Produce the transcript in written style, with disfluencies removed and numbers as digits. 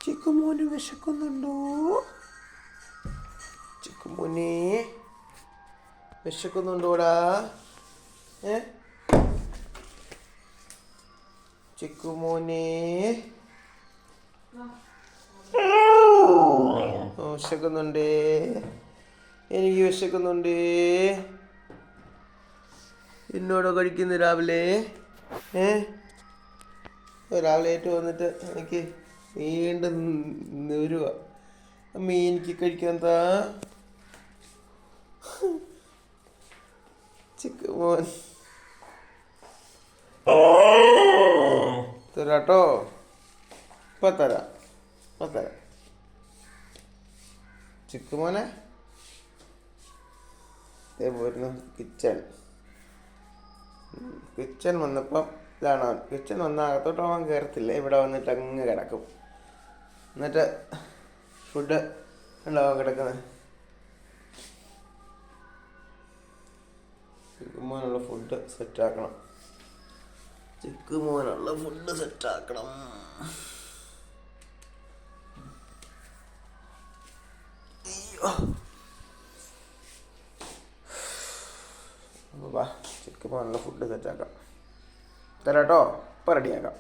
ചിക്കുമോന് വിശക്കുന്നുണ്ടോ? ചിക്കുമോനെ വിശക്കുന്നുണ്ടോടാ? ചിക്കുമോനെ വിശക്കുന്നുണ്ടേ, എനിക്ക് വിശക്കുന്നുണ്ടേ. എന്നോടോ കഴിക്കുന്നു രാവിലെ? രാവിലെ ഏറ്റവും വന്നിട്ട് എനിക്ക് വീണ്ടും വരുക. അമ്മ എനിക്ക് കഴിക്കാൻ താ. ചിക്കുമോൻ തരാട്ടോ. ഇപ്പം തരാം. ചിക്കുമോനെ പോയിരുന്നു കിച്ചൺ വന്നപ്പം ഇതാണ് അവൻ. കിച്ചൺ വന്നാൽ അകത്തോട്ട് അവൻ കയറത്തില്ല, ഇവിടെ വന്നിട്ട് അങ്ങ് കിടക്കും. എന്നിട്ട് ഫുഡ് ഉണ്ടാവാൻ കിടക്കുന്നത്. ചിക്കുമോനുള്ള ഫുഡ് സെറ്റാക്കണം. വാ, ചിക്കുമോനുള്ള ഫുഡ് സെറ്റാക്കാം. തരാട്ടോ, ഇപ്പം റെഡിയാക്കാം.